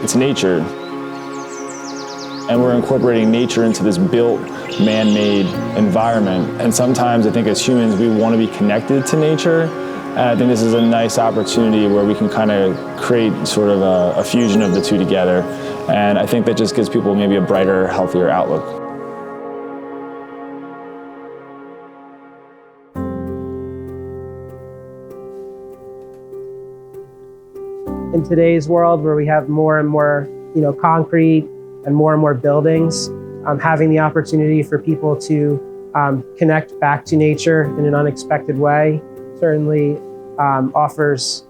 it's nature. And we're incorporating nature into this built, man-made environment. And sometimes I think as humans, we want to be connected to nature. And I think this is a nice opportunity where we can kind of create sort of a fusion of the two together. And I think that just gives people maybe a brighter, healthier outlook. In today's world where we have more and more, concrete and more buildings, having the opportunity for people to connect back to nature in an unexpected way certainly offers,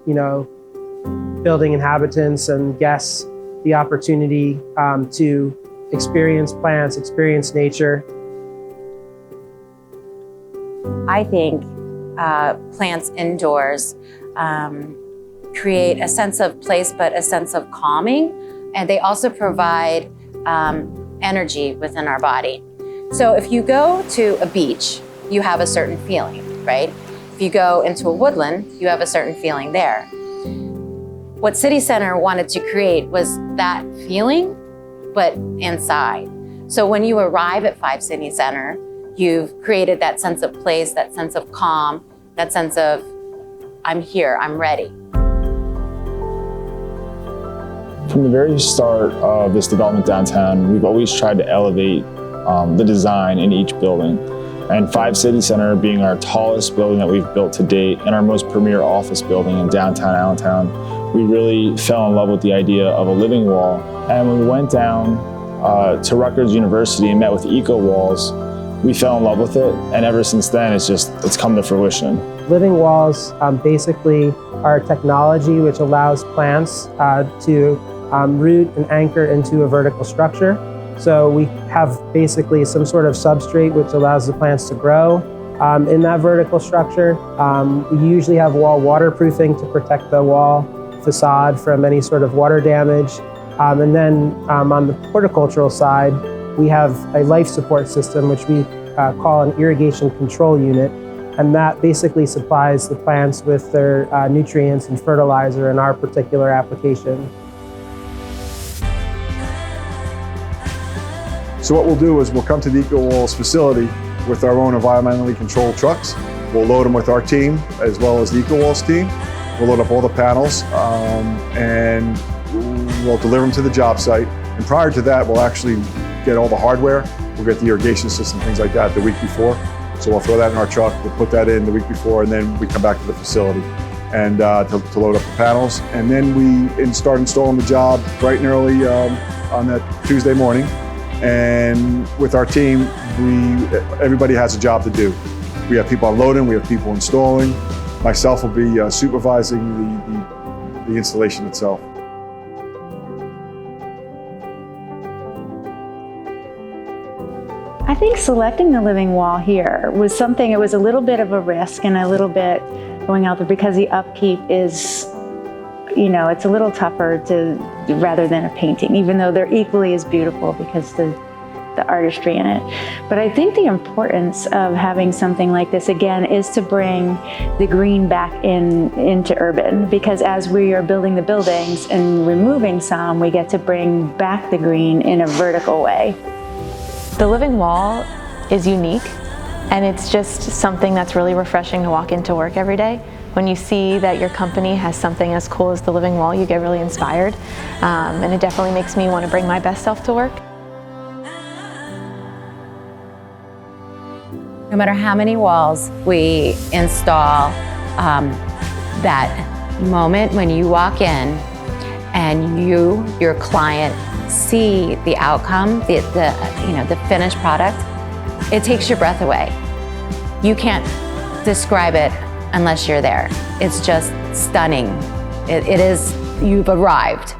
building inhabitants and guests the opportunity to experience plants, experience nature. I think plants indoors create a sense of place, but a sense of calming. And they also provide energy within our body. So if you go to a beach, you have a certain feeling, right? If you go into a woodland, you have a certain feeling there. What City Center wanted to create was that feeling, but inside. So when you arrive at 5 City Center, you've created that sense of place, that sense of calm, that sense of, I'm here, I'm ready. From the very start of this development downtown, we've always tried to elevate the design in each building. And 5 City Center being our tallest building that we've built to date and our most premier office building in downtown Allentown, we really fell in love with the idea of a living wall. And when we went down to Rutgers University and met with Eco Walls, we fell in love with it. And ever since then, it's come to fruition. Living walls basically are technology which allows plants to root and anchor into a vertical structure. So we have basically some sort of substrate which allows the plants to grow in that vertical structure. We usually have wall waterproofing to protect the wall facade from any sort of water damage. And then on the horticultural side, we have a life support system which we call an irrigation control unit. And that basically supplies the plants with their nutrients and fertilizer in our particular application. So what we'll do is we'll come to the Eco Walls facility with our own environmentally controlled trucks. We'll load them with our team as well as the Eco Walls team. We'll load up all the panels and we'll deliver them to the job site. And prior to that, we'll actually get all the hardware. We'll get the irrigation system, things like that, the week before. So we'll throw that in our truck, we'll put that in the week before, and then we come back to the facility and to load up the panels. And then we start installing the job bright and early on that Tuesday morning. And with our team, everybody has a job to do. We have people unloading, we have people installing. Myself will be supervising the installation itself. I think selecting the living wall here was something, it was a little bit of a risk and a little bit going out there because the upkeep is, it's a little tougher rather than a painting, even though they're equally as beautiful because the artistry in it. But I think the importance of having something like this, again, is to bring the green back into urban, because as we are building the buildings and removing some, we get to bring back the green in a vertical way. The living wall is unique, and it's just something that's really refreshing to walk into work every day. When you see that your company has something as cool as the living wall, you get really inspired, and it definitely makes me want to bring my best self to work. No matter how many walls we install, that moment when you walk in and your client, see the outcome, the finished product, it takes your breath away. You can't describe it unless you're there. It's just stunning. It is, you've arrived.